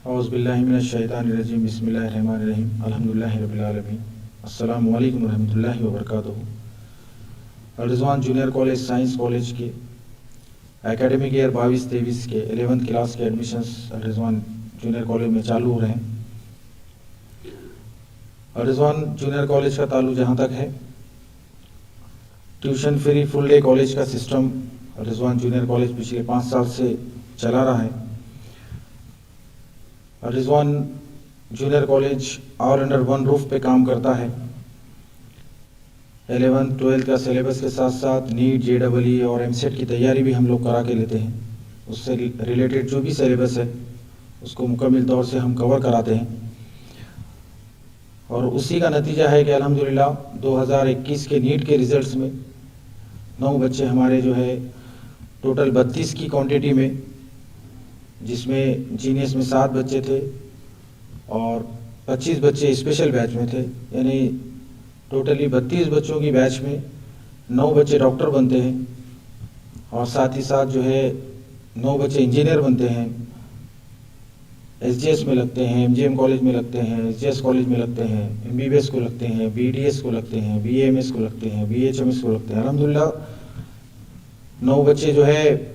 औज़ुबिल्लाहिमिनश्शैतानिर्रजीम बिस्मिल्लाहिर्रहमानिर्रहीम अल्हम्दुलिल्लाहि रब्बिल आलमीन अस्सलामु अलैकुम रहमतुल्लाहि व बरकातुहू। Rizwan junior college science college के एकेडमिक ईयर 22-23 के 11th क्लास के एडमिशन्स रिजवान जूनियर कॉलेज में चालू हो रहे हैं। रिजवान जूनियर कॉलेज का ताल्लुक जहाँ तक है, tuition free full day college का सिस्टम रिजवान जूनियर कॉलेज पिछले 5 साल से चला रहा है। Rizwan junior college all under one roof पे काम करता है। 11th 12th का सिलेबस के साथ साथ नीट, JEE और एमसेट की तैयारी भी हम लोग करा के लेते हैं। उससे रिलेटेड जो भी सिलेबस है उसको मुकम्मल तौर से हम कवर कराते हैं और उसी का नतीजा है कि अल्हम्दुलिल्लाह 2021 के नीट के रिज़ल्ट्स में 9 बच्चे हमारे जो है टोटल 32 की क्वांटिटी में, जिसमें जीनियस में 7 बच्चे थे और 25 बच्चे स्पेशल बैच में थे, यानी टोटली 32 बच्चों की बैच में 9 बच्चे डॉक्टर बनते हैं और साथ ही साथ जो है 9 बच्चे इंजीनियर बनते हैं, SGS में लगते हैं, MGM कॉलेज में लगते हैं, SGS कॉलेज में लगते हैं, MBBS को लगते हैं, BDS को लगते हैं, BAMS को लगते हैं, BHMS को लगते हैं। अल्हम्दुलिल्लाह 9 बच्चे जो है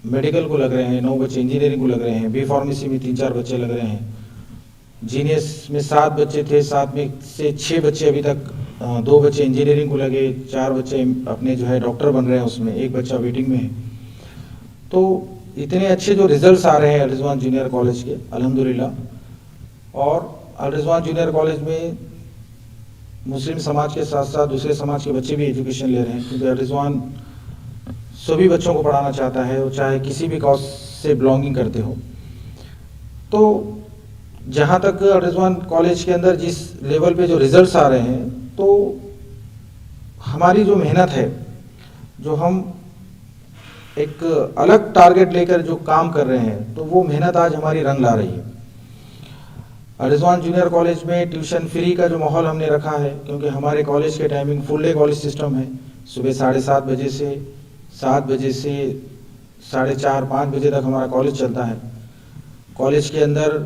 मेडिकल को लग रहे हैं, 9 बच्चे इंजीनियरिंग को लग रहे हैं, बी फार्मेसी में 3-4 बच्चे लग रहे हैं, जीनियस में 7 बच्चे थे, 7 में से 6 बच्चे अभी तक, 2 बच्चे इंजीनियरिंग को लगे, 4 बच्चे अपने जो है डॉक्टर बन रहे हैं, उसमें 1 बच्चा वेटिंग में है। तो इतने अच्छे जो रिजल्ट्स आ रहे हैं रिजवान जूनियर कॉलेज के अल्हम्दुलिल्लाह। और रिजवान जूनियर कॉलेज में मुस्लिम समाज के साथ साथ दूसरे समाज के बच्चे भी एजुकेशन ले रहे हैं, क्योंकि रिजवान सभी बच्चों को पढ़ाना चाहता है, चाहे किसी भी कॉज से बिलोंगिंग करते हो। तो जहाँ तक रिजवान कॉलेज के अंदर जिस लेवल पे जो रिजल्ट्स आ रहे हैं, तो हमारी जो मेहनत है, जो हम एक अलग टारगेट लेकर जो काम कर रहे हैं, तो वो मेहनत आज हमारी रंग ला रही है। रिजवान जूनियर कॉलेज में ट्यूशन फ्री का जो माहौल हमने रखा है, क्योंकि हमारे कॉलेज के timing full day college system है। सुबह 7:30 बजे से 7 बजे से 4:30-5 बजे तक हमारा कॉलेज चलता है। कॉलेज के अंदर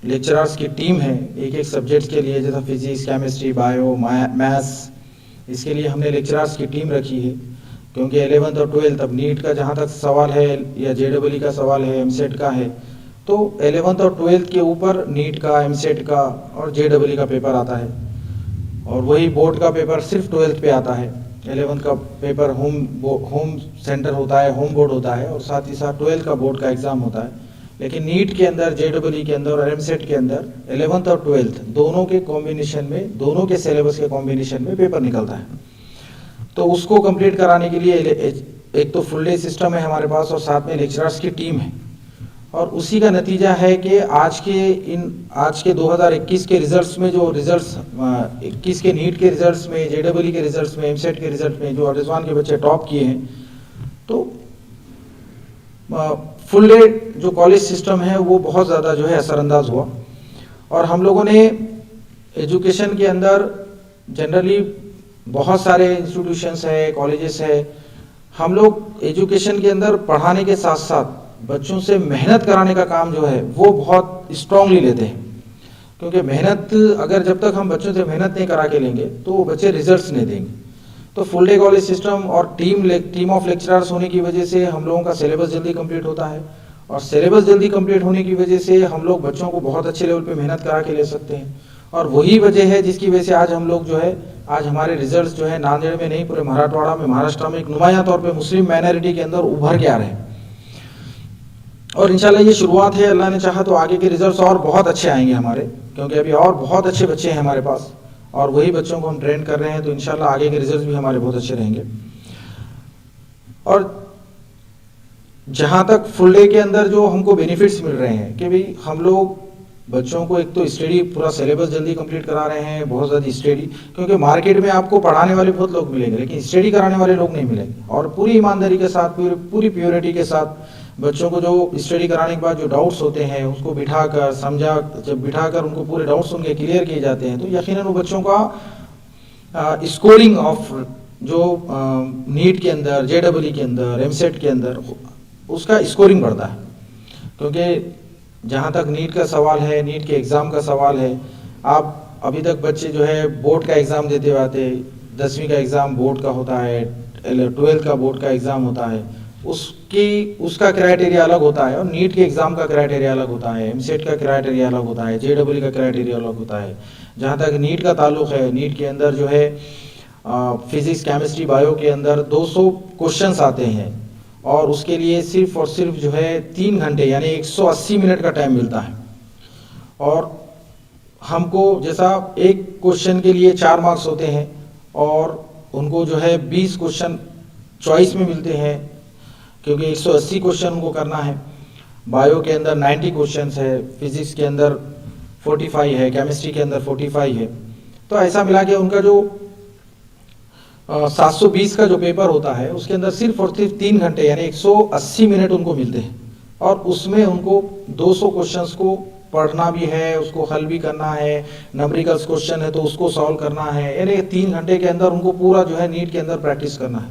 लेक्चरर्स की टीम है एक सब्जेक्ट के लिए, जैसा फिजिक्स, केमिस्ट्री, बायो, मैथ्स, इसके लिए हमने लेक्चरर्स की टीम रखी है। क्योंकि 11th और 12th, अब नीट का जहाँ तक सवाल है या JEE का सवाल है, एमसेट का है, तो 11th और 12th के ऊपर नीट का, एमसेट का और JEE का पेपर आता है और वही बोर्ड का पेपर सिर्फ 12th पे आता है। 11th का पेपर होम सेंटर होता है, होम बोर्ड होता है, और साथ ही साथ 12th का बोर्ड का एग्ज़ाम होता है। लेकिन नीट के अंदर, JEE के अंदर और एमसेट के अंदर 11th और 12th दोनों के कॉम्बिनेशन में, दोनों के सिलेबस के कॉम्बिनेशन में पेपर निकलता है। तो उसको कंप्लीट कराने के लिए एक तो फुल डे सिस्टम है हमारे पास और साथ में लेक्चरर्स की टीम है, और उसी का नतीजा है कि आज के 2021 के रिजल्ट्स में, जो रिजल्ट्स 21 के नीट के रिजल्ट्स में, JEE के रिजल्ट्स में, एमसेट के रिजल्ट में जो रिजवान के बच्चे टॉप किए हैं, तो फुल डे जो कॉलेज सिस्टम है वो बहुत ज़्यादा जो है असरअंदाज हुआ। और हम लोगों ने एजुकेशन के अंदर जनरली बहुत सारे इंस्टीट्यूशंस है, कॉलेजेस है, हम लोग एजुकेशन के अंदर पढ़ाने के साथ साथ बच्चों से मेहनत कराने का काम जो है वो बहुत स्ट्रांगली लेते हैं। क्योंकि मेहनत, अगर जब तक हम बच्चों से मेहनत नहीं करा के लेंगे तो वो बच्चे रिजल्ट्स नहीं देंगे। तो फुल डे कॉलेज सिस्टम और टीम ऑफ लेक्चरर्स होने की वजह से हम लोगों का सिलेबस जल्दी कंप्लीट होता है, और सिलेबस जल्दी कंप्लीट होने की वजह से हम लोग बच्चों को बहुत अच्छे लेवल पे मेहनत करा के ले सकते हैं। और वही वजह है जिसकी वजह से आज हम लोग जो है, आज हमारे रिजल्ट्स जो है नांदेड़ में नहीं, पूरे मराठवाड़ा में, महाराष्ट्र में एक नुमाया तौर पे मुस्लिम माइनॉरिटी के अंदर उभर के आ रहे हैं। और इंशाल्लाह ये शुरुआत है, अल्लाह ने चाहा तो आगे के रिजल्ट्स और बहुत अच्छे आएंगे हमारे, क्योंकि अभी और बहुत अच्छे बच्चे हैं हमारे पास और वही बच्चों को हम ट्रेन कर रहे हैं। तो इंशाल्लाह आगे के रिजल्ट्स भी हमारे बहुत अच्छे रहेंगे। और जहाँ तक फुल डे के अंदर जो हमको बेनिफिट्स मिल रहे हैं कि भाई हम लोग बच्चों को एक तो स्टडी, पूरा सिलेबस जल्दी कंप्लीट करा रहे हैं, बहुत ज़्यादा स्टडी, क्योंकि मार्केट में आपको पढ़ाने वाले बहुत लोग मिलेंगे लेकिन स्टडी कराने वाले लोग नहीं मिलेंगे। और पूरी ईमानदारी के साथ, पूरी प्योरिटी के साथ बच्चों को जो स्टडी कराने के बाद जो डाउट्स होते हैं उसको बिठाकर जब बिठाकर उनको पूरे डाउट्स उनके क्लियर किए जाते हैं, तो यकीनन वो बच्चों का स्कोरिंग ऑफ जो नीट के अंदर, JEE के अंदर, एमसेट के अंदर उसका स्कोरिंग बढ़ता है। क्योंकि जहाँ तक नीट का सवाल है, नीट के एग्ज़ाम का सवाल है, आप अभी तक बच्चे जो है बोर्ड का एग्ज़ाम देते हुए आते, 10वीं का एग्ज़ाम बोर्ड का होता है, 12th का बोर्ड का एग्ज़ाम होता है, उसका क्राइटेरिया अलग होता है और नीट के एग्ज़ाम का क्राइटेरिया अलग होता है, एमसेट का क्राइटेरिया अलग होता है, जेईई का क्राइटेरिया अलग होता है। जहाँ तक नीट का ताल्लुक़ है, नीट के अंदर जो है फिज़िक्स, केमिस्ट्री, बायो के अंदर 200 क्वेश्चंस आते हैं और उसके लिए सिर्फ और सिर्फ जो है 3 घंटे यानी 180 मिनट का टाइम मिलता है। और हमको जैसा एक क्वेश्चन के लिए 4 मार्क्स होते हैं और उनको जो है 20 क्वेश्चन चॉइस में मिलते हैं, क्योंकि 180 क्वेश्चन उनको करना है। बायो के अंदर 90 क्वेश्चंस है, फिजिक्स के अंदर 45 है, केमिस्ट्री के अंदर 45 है। तो ऐसा मिला के उनका जो 720 का जो पेपर होता है उसके अंदर सिर्फ और सिर्फ 3 घंटे यानी 180 मिनट उनको मिलते हैं और उसमें उनको 200 क्वेश्चंस को पढ़ना भी है, उसको हल भी करना है, न्यूमेरिकल्स क्वेश्चन है तो उसको सॉल्व करना है, यानी 3 घंटे के अंदर उनको पूरा जो है नीट के अंदर प्रैक्टिस करना है।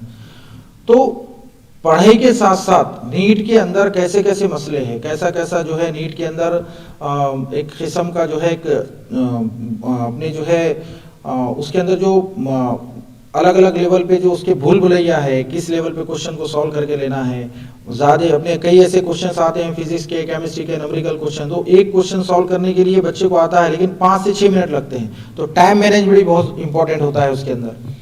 तो पढ़ाई के साथ साथ नीट के अंदर कैसे कैसे मसले हैं, कैसा कैसा जो है नीट के अंदर एक किस्म का जो है एक अपने जो है उसके अंदर जो अलग अलग लेवल पे जो उसके भूल भुलैया है, किस लेवल पे क्वेश्चन को सॉल्व करके लेना है। ज़्यादा अपने कई ऐसे क्वेश्चंस आते हैं फिजिक्स के, केमिस्ट्री के, न्यूमेरिकल क्वेश्चन, तो एक क्वेश्चन सॉल्व करने के लिए बच्चे को आता है लेकिन 5 से 6 मिनट लगते हैं। तो टाइम मैनेजमेंट भी बहुत इंपॉर्टेंट होता है उसके अंदर।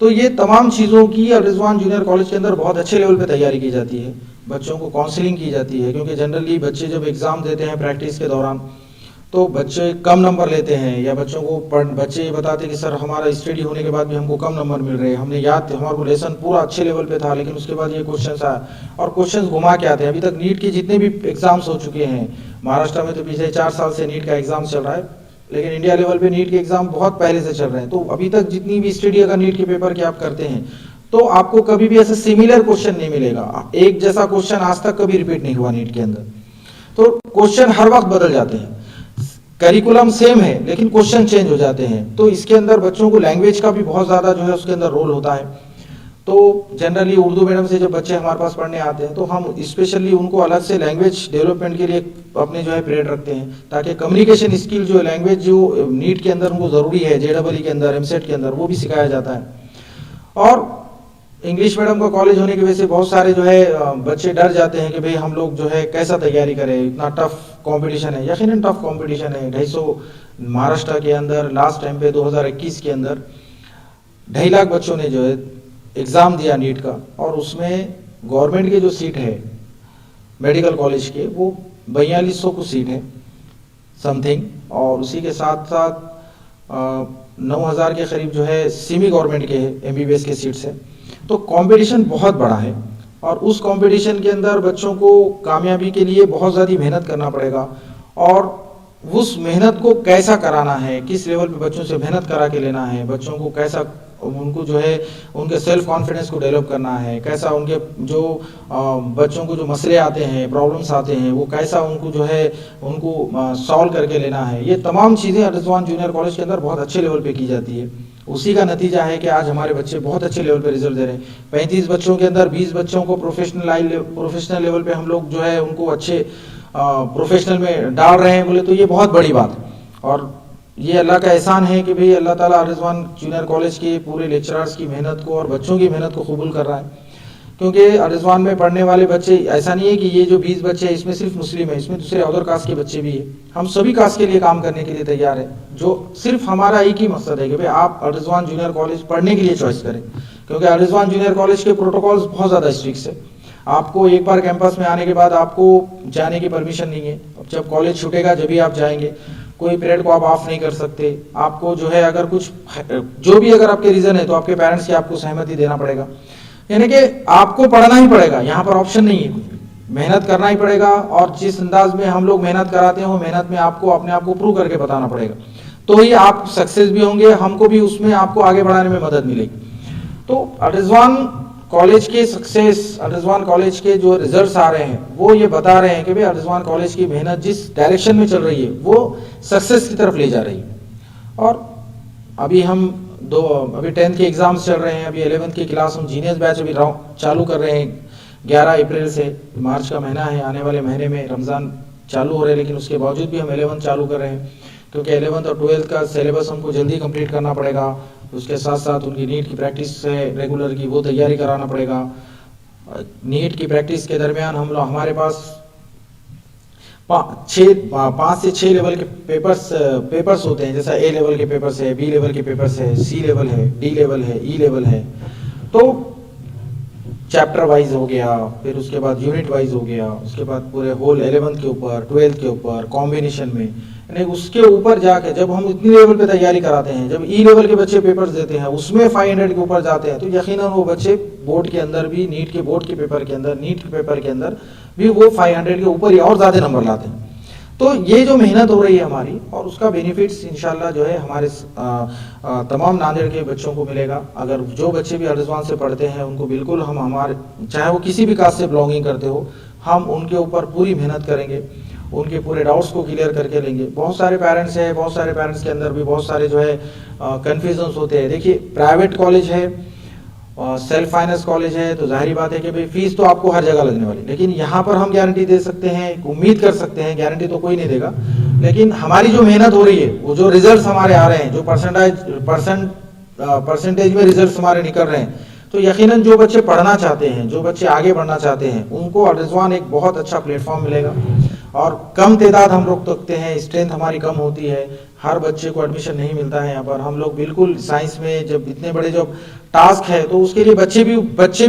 तो ये तमाम चीज़ों की अल रिजवान जूनियर कॉलेज के अंदर बहुत अच्छे लेवल पे तैयारी की जाती है, बच्चों को काउंसलिंग की जाती है, क्योंकि जनरली बच्चे जब एग्ज़ाम देते हैं प्रैक्टिस के दौरान तो बच्चे कम नंबर लेते हैं या बच्चों को बच्चे ये बताते हैं कि सर हमारा स्टडी होने के बाद भी हमको कम नंबर मिल रहे हैं, हमने याद हमारा लेसन पूरा अच्छे लेवल पे था लेकिन उसके बाद ये क्वेश्चन आया और क्वेश्चन घुमा के आते हैं। अभी तक नीट के जितने भी एग्जाम्स हो चुके हैं महाराष्ट्र में, तो पिछले 4 साल से नीट का एग्जाम चल रहा है, लेकिन इंडिया लेवल पे नीट के एग्जाम बहुत पहले से चल रहे हैं। तो अभी तक जितनी भी स्टडी अगर नीट के पेपर की आप करते हैं तो आपको कभी भी ऐसा सिमिलर क्वेश्चन नहीं मिलेगा, एक जैसा क्वेश्चन आज तक कभी रिपीट नहीं हुआ नीट के अंदर। तो क्वेश्चन हर वक्त बदल जाते हैं, करिकुलम सेम है लेकिन क्वेश्चन चेंज हो जाते हैं। तो इसके अंदर बच्चों को लैंग्वेज का भी बहुत ज़्यादा जो है उसके अंदर रोल होता है। तो जनरली उर्दू मीडियम से जब बच्चे हमारे पास पढ़ने आते हैं तो हम स्पेशली उनको अलग से लैंग्वेज डेवलपमेंट के लिए अपने जो है पीरियड रखते हैं, ताकि कम्युनिकेशन स्किल जो लैंग्वेज जो नीट के अंदर उनको ज़रूरी है, जेईई के अंदर, एमसेट के अंदर, वो भी सिखाया जाता है। और इंग्लिश मीडियम का कॉलेज होने की वजह से बहुत सारे जो है बच्चे डर जाते हैं कि भाई हम लोग जो है कैसा तैयारी करें, इतना टफ कंपटीशन है। यकीनन टफ कंपटीशन है। 250 महाराष्ट्र के अंदर लास्ट टाइम पे 2021 के अंदर 2.5 लाख बच्चों ने जो है एग्ज़ाम दिया नीट का, और उसमें गवर्नमेंट के जो सीट है मेडिकल कॉलेज के वो 4200 कुछ सीट है समथिंग, और उसी के साथ साथ 9000 के करीब जो है सेमी गवर्नमेंट के MBBS के सीट्स है। तो कंपटीशन बहुत बड़ा है और उस कंपटीशन के अंदर बच्चों को कामयाबी के लिए बहुत ज़्यादा मेहनत करना पड़ेगा, और उस मेहनत को कैसा कराना है, किस लेवल पे बच्चों से मेहनत करा के लेना है, बच्चों को कैसा उनको जो है उनके सेल्फ कॉन्फिडेंस को डेवलप करना है, कैसा उनके जो बच्चों को जो मसले आते हैं, प्रॉब्लम्स आते हैं, वो कैसा उनको जो है उनको सॉल्व करके लेना है। ये तमाम चीज़ें अल रिजवान जूनियर कॉलेज के अंदर बहुत अच्छे लेवल पे की जाती है। उसी का नतीजा है कि आज हमारे बच्चे बहुत अच्छे लेवल पे रिजल्ट दे रहे हैं। 35 बच्चों के अंदर 20 बच्चों को प्रोफेशनल लेवल पे हम लोग जो है उनको अच्छे प्रोफेशनल में डाल रहे हैं बोले तो ये बहुत बड़ी बात है। और ये अल्लाह का एहसान है कि भाई अल्लाह ताला अल रिजवान जूनियर कॉलेज के पूरे लेक्चरर्स की मेहनत को और बच्चों की मेहनत को कबूल कर रहा है। क्योंकि अल रिजवान में पढ़ने वाले बच्चे, ऐसा नहीं है कि ये जो 20 बच्चे हैं इसमें सिर्फ मुस्लिम है, इसमें दूसरे अदर कास्ट के बच्चे भी हैं। हम सभी कास्ट के लिए काम करने के लिए तैयार है। जो सिर्फ हमारा एक ही मकसद है कि भाई आप अल रिजवान जूनियर कॉलेज पढ़ने के लिए चॉइस करें, क्योंकि अल रिजवान जूनियर कॉलेज के प्रोटोकॉल्स बहुत ज़्यादा स्ट्रिक्ट है। आपको एक बार कैंपस में आने के बाद आपको जाने की परमिशन नहीं है। अब जब कॉलेज छूटेगा जब भी आप जाएंगे, कोई पीरियड को आप ऑफ नहीं कर सकते। आपको जो है अगर कुछ जो भी अगर आपके रीज़न है तो आपके पेरेंट्स की आपको सहमति देना पड़ेगा, यानी कि आपको पढ़ना ही पड़ेगा, यहाँ पर ऑप्शन नहीं है, मेहनत करना ही पड़ेगा। और जिस अंदाज में हम लोग मेहनत कराते हैं वो मेहनत में आपको अपने आप को प्रूव करके बताना पड़ेगा, तो ही आप सक्सेस भी होंगे, हमको भी उसमें आपको आगे बढ़ाने में मदद मिलेगी। तो अल रिजवान कॉलेज के सक्सेस, अल रिजवान कॉलेज के जो रिजल्ट्स आ रहे हैं वो ये बता रहे हैं कि भाई अल रिजवान कॉलेज की मेहनत जिस डायरेक्शन में चल रही है वो सक्सेस की तरफ ले जा रही है। और अभी हम अभी 10th के एग्जाम्स चल रहे हैं, अभी 11th की क्लास हम जीनियस बैच अभी चालू कर रहे हैं 11 अप्रैल से। मार्च का महीना है, आने वाले महीने में रमज़ान चालू हो रहे हैं, लेकिन उसके बावजूद भी हम 11th चालू कर रहे हैं, क्योंकि 11th और 12th का सिलेबस हमको जल्दी कंप्लीट करना पड़ेगा। उसके साथ साथ उनकी नीट की प्रैक्टिस है रेगुलर की, वो तैयारी कराना पड़ेगा। नीट की प्रैक्टिस के दरमियान हमारे पास 5 से 6 लेवल के पेपर्स होते हैं, जैसा ए लेवल के पेपर्स है, बी लेवल के पेपर्स है, सी लेवल है, डी लेवल है, ई लेवल है। तो चैप्टर वाइज हो गया, फिर उसके बाद यूनिट वाइज हो गया, उसके बाद पूरे होल 11th के ऊपर, 12th के ऊपर कॉम्बिनेशन में, यानी उसके ऊपर जाके जब हम इतनी लेवल पे तैयारी कराते हैं, जब ई लेवल के बच्चे पेपर्स देते हैं, उसमें 500 के ऊपर जाते हैं, तो यकीनन वो बच्चे बोर्ड के अंदर भी, नीट के बोर्ड के पेपर के अंदर, नीट के पेपर के अंदर भी वो 500 के ऊपर या और ज़्यादा नंबर लाते हैं। तो ये जो मेहनत हो रही है हमारी, और उसका बेनिफिट्स इंशाल्लाह जो है हमारे तमाम नांदेड़ के बच्चों को मिलेगा। अगर जो बच्चे भी अर्जवान से पढ़ते हैं उनको बिल्कुल हम हमारे, चाहे वो किसी भी कास्ट से बिलोंगिंग करते हो, हम उनके ऊपर पूरी मेहनत करेंगे, उनके पूरे डाउट्स को क्लियर करके लेंगे। बहुत सारे पेरेंट्स हैं, बहुत सारे पेरेंट्स के अंदर भी बहुत सारे जो है कन्फ्यूजन्स होते हैं। देखिए प्राइवेट कॉलेज है, सेल्फ फाइनेंस कॉलेज है, तो जाहिर बात है कि भाई फीस तो आपको हर जगह लगने वाली, लेकिन यहाँ पर हम गारंटी दे सकते हैं, उम्मीद कर सकते हैं, गारंटी तो कोई नहीं देगा, लेकिन हमारी जो मेहनत हो रही है, वो जो रिजल्ट्स हमारे आ रहे हैं, जो परसेंटेज में रिजल्ट्स हमारे निकल रहे हैं, तो यकीनन जो बच्चे पढ़ना चाहते हैं, जो बच्चे आगे बढ़ना चाहते हैं, उनको अल-रिज़वान एक बहुत अच्छा प्लेटफॉर्म मिलेगा। और कम तादाद हम लोग रखते हैं, स्ट्रेंथ हमारी कम होती है, हर बच्चे को एडमिशन नहीं मिलता है यहाँ पर। हम लोग बिल्कुल साइंस में जब इतने बड़े जो टास्क है, तो उसके लिए बच्चे भी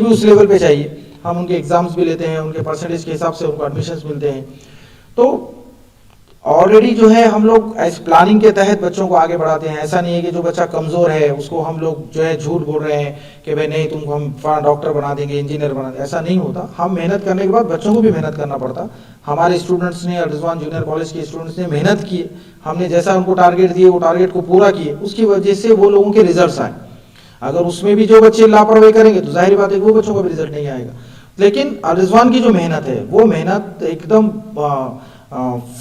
उस लेवल पे चाहिए। हम उनके एग्जाम्स भी लेते हैं, उनके परसेंटेज के हिसाब से उनको एडमिशन्स मिलते हैं। तो ऑलरेडी जो है हम लोग इस प्लानिंग के तहत बच्चों को आगे बढ़ाते हैं। ऐसा नहीं है कि जो बच्चा कमज़ोर है उसको हम लोग जो है झूठ बोल रहे हैं कि भाई नहीं तुमको हम डॉक्टर बना देंगे, इंजीनियर बना देंगे, ऐसा नहीं होता। हम मेहनत करने के बाद बच्चों को भी मेहनत करना पड़ता। हमारे स्टूडेंट्स ने, अल-रिज़वान जूनियर कॉलेज के स्टूडेंट्स ने मेहनत की, हमने जैसा उनको टारगेट दिए वो टारगेट को पूरा किए, उसकी वजह से वो लोगों के रिजल्ट आए। अगर उसमें भी जो बच्चे लापरवाही करेंगे तो जाहिर बात है वो बच्चों का भी रिजल्ट नहीं आएगा। लेकिन अल-रिज़वान की जो मेहनत है, वो मेहनत एकदम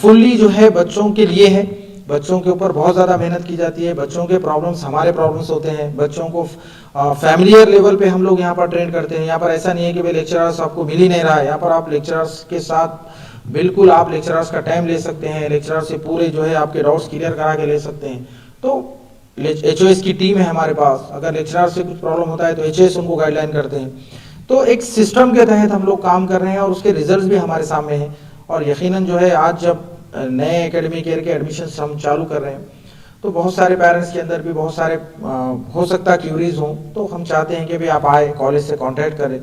फुल्ली जो है बच्चों के लिए है। बच्चों के ऊपर बहुत ज़्यादा मेहनत की जाती है। बच्चों के प्रॉब्लम्स हमारे प्रॉब्लम्स होते हैं। बच्चों को फैमिलियर लेवल पे हम लोग यहाँ पर ट्रेन करते हैं। यहाँ पर ऐसा नहीं है कि भाई लेक्चरर्स आपको मिल ही नहीं रहा है, यहाँ पर आप लेक्चरर्स के साथ बिल्कुल आप लेक्चरर्स का टाइम ले सकते हैं, लेक्चरर से पूरे जो है आपके डाउट्स क्लियर करा के ले सकते हैं। तो HOS की टीम है हमारे पास, अगर लेक्चरर से कुछ प्रॉब्लम होता है तो HOS उनको गाइडलाइन करते हैं। तो एक सिस्टम के तहत हम लोग काम कर रहे हैं और उसके रिजल्ट्स भी हमारे सामने हैं। और यकीनन जो है आज जब नए एकेडमिक ईयर के एडमिशन्स हम चालू कर रहे हैं, तो बहुत सारे पेरेंट्स के अंदर भी बहुत सारे हो सकता है क्यूरीज हों। तो हम चाहते हैं कि भाई आप आए, कॉलेज से कांटेक्ट करें,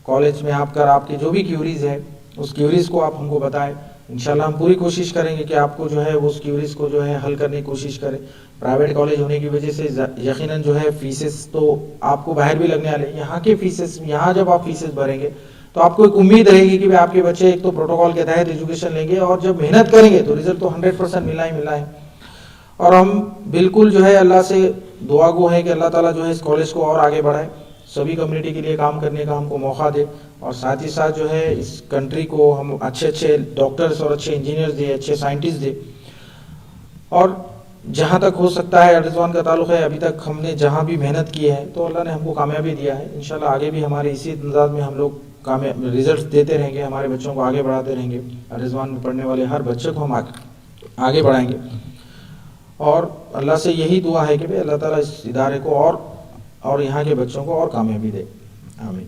कॉलेज में आकर आपकी जो भी क्यूरीज है उस क्यूरीज को आप हमको बताएं। इंशाल्लाह हम पूरी कोशिश करेंगे कि आपको जो है उस क्यूरीज को जो है हल करने की कोशिश करें। प्राइवेट कॉलेज होने की वजह से यकीनन जो है फीसेस तो आपको बाहर भी लगने वाले, यहाँ के फीसेस, यहाँ जब आप फीसेस भरेंगे तो आपको एक उम्मीद रहेगी कि भाई आपके बच्चे एक तो प्रोटोकॉल के तहत एजुकेशन लेंगे और जब मेहनत करेंगे तो रिजल्ट तो 100% मिलना ही मिलना है। और हम बिल्कुल जो है अल्लाह से दुआ गो है कि अल्लाह ताला जो है इस कॉलेज को और आगे बढ़ाए, सभी कम्युनिटी के लिए काम करने का हमको मौका दे, और साथ ही साथ जो है इस कंट्री को हम अच्छे डॉक्टर्स और अच्छे इंजीनियर्स दे, अच्छे साइंटिस्ट दे। और जहाँ तक हो सकता है अल-रिज़वान का ताल्लुक़ है, अभी तक हमने जहाँ भी मेहनत की है तो अल्लाह ने हमको कामयाबी दिया है। इंशाल्लाह आगे भी हमारे इसी अंदाज में हम लोग कामयाब रिजल्ट देते रहेंगे, हमारे बच्चों को आगे बढ़ाते रहेंगे। अल-रिज़वान में पढ़ने वाले हर बच्चे को हम आगे बढ़ाएंगे। और अल्लाह से यही दुआ है कि भाई अल्लाह ताला इस इदारे को और यहाँ के बच्चों को और कामयाबी दे। आमीन।